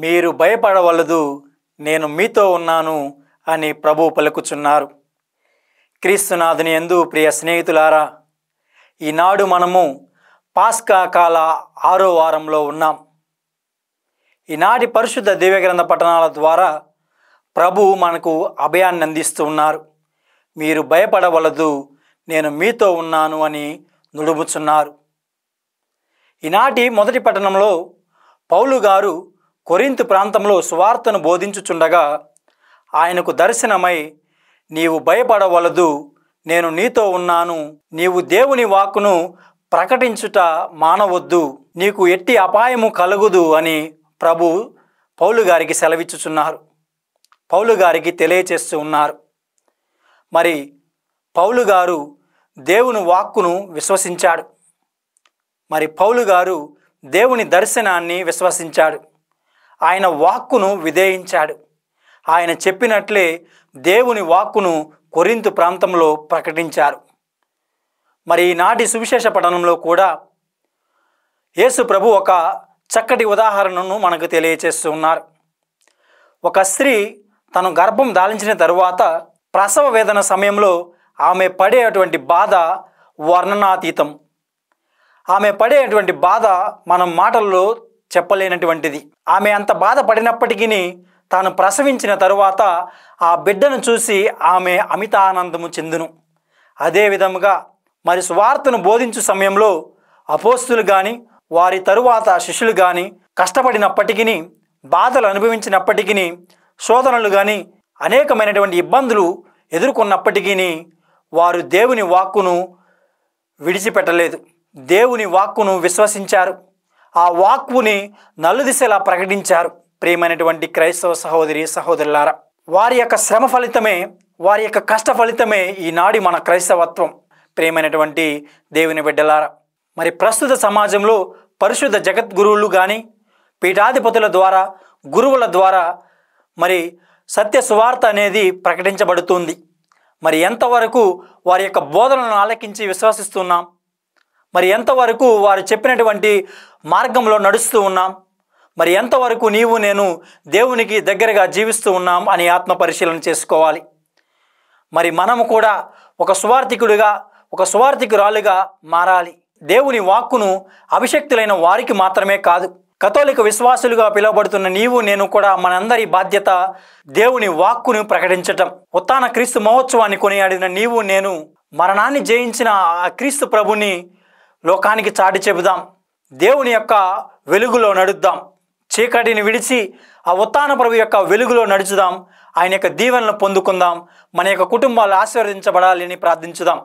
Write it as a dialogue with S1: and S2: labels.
S1: మీరు భయపడవలదు, నేను మీతో ఉన్నాను అని ప్రభువు పలుకుచున్నారు. క్రీస్తునాథుని యందు ప్రియ స్నేహితులారా, ఈనాడు మనము పాస్కా కాల 6వ వారంలో ఉన్నాం. ఈనాటి పరిశుద్ధ దివ్యగ్రంథ పఠనాల ద్వారా ప్రభువు మనకు అభయాన్ని అందిస్తూ ఉన్నారు. మీరు భయపడవలదు, నేను మీతో ఉన్నాను అని నుడుముచున్నారు. ఈనాటి మొదటి పట్టణంలో పౌలు గారు కొరింథు ప్రాంతంలో సువార్తను బోధించుచుండగా ఆయనకు దర్శనమై, నీవు భయపడవలదు, నేను నీతో ఉన్నాను, నీవు దేవుని వాక్కును ప్రకటించుట మానవద్దు, నీకు ఎట్టి అపాయము కలుగుదు అని ప్రభు పౌలు గారికి సెలవిచ్చుచున్నారు, పౌలు గారికి తెలియచేస్తూ ఉన్నారు. మరి పౌలు గారు దేవుని వాక్కును విశ్వసించాడు. మరి పౌలు గారు దేవుని దర్శనాన్ని విశ్వసించాడు. ఆయన వాక్కును విధేయించాడు. ఆయన చెప్పినట్లే దేవుని వాక్కును కొరింథు ప్రాంతంలో ప్రకటించారు. మరి ఈనాటి సువిశేష పఠనంలో కూడా యేసు ప్రభు ఒక చక్కటి ఉదాహరణను మనకు తెలియచేస్తూ ఉన్నారు. ఒక స్త్రీ తను గర్భం దాల్చిన తరువాత ప్రసవ వేదన సమయంలో ఆమె పడేటువంటి బాధ వర్ణనాతీతం. ఆమె పడేటువంటి బాధ మనం మాటల్లో చెప్పలేనటువంటిది. ఆమె అంత బాధపడినప్పటికీ తాను ప్రసవించిన తరువాత ఆ బిడ్డను చూసి ఆమె అమిత ఆనందము చెందును. అదే విధముగా మరి సువార్తను బోధించు సమయంలో అపోస్తులు కానీ వారి తరువాత శిష్యులు కానీ కష్టపడినప్పటికీ, బాధలు అనుభవించినప్పటికీ, శోధనలు కానీ అనేకమైనటువంటి ఇబ్బందులు ఎదుర్కొన్నప్పటికీ వారు దేవుని వాక్కును విడిచిపెట్టలేదు. దేవుని వాక్కును విశ్వసించారు. ఆ వాక్కుని నలుదిశలా ప్రకటించారు. ప్రియమైనటువంటి క్రైస్తవ సహోదరి సహోదరులారా, వారి యొక్క శ్రమ ఫలితమే, వారి యొక్క కష్ట ఫలితమే ఈనాడు మన క్రైస్తవత్వం. ప్రియమైనటువంటి దేవుని బిడ్డలారా, మరి ప్రస్తుత సమాజంలో పరిశుద్ధ జగద్గురువులు కానీ పీఠాధిపతుల ద్వారా, గురువుల ద్వారా మరి సత్య సువార్త అనేది ప్రకటించబడుతుంది. మరి ఎంతవరకు వారి యొక్క బోధనలను ఆలకించి విశ్వసిస్తున్నాం? మరి ఎంతవరకు వారు చెప్పినటువంటి మార్గంలో నడుస్తూ ఉన్నాం? మరి ఎంతవరకు నీవు నేను దేవునికి దగ్గరగా జీవిస్తూ ఉన్నాం అని ఆత్మ పరిశీలన చేసుకోవాలి. మరి మనము కూడా ఒక సువార్థికుడిగా, ఒక సువార్థికురాలుగా మారాలి. దేవుని వాక్కును అభిషక్తులైన వారికి మాత్రమే కాదు, కథోలిక విశ్వాసులుగా పిలువబడుతున్న నీవు నేను కూడా మనందరి బాధ్యత దేవుని వాక్కును ప్రకటించటం. ఉత్థాన క్రీస్తు మహోత్సవాన్ని కొనియాడిన నీవు నేను మరణాన్ని జయించిన ఆ క్రీస్తు ప్రభుని లోకానికి చాటి చెబుదాం. దేవుని యొక్క వెలుగులో నడుద్దాం. చీకటిని విడిచి ఆ ఉత్థాన ప్రభు యొక్క వెలుగులో నడుచుదాం. ఆయన యొక్క దీవెనలను పొందుకుందాం. మన యొక్క కుటుంబాలు ఆశీర్వదించబడాలని ప్రార్థించుదాం.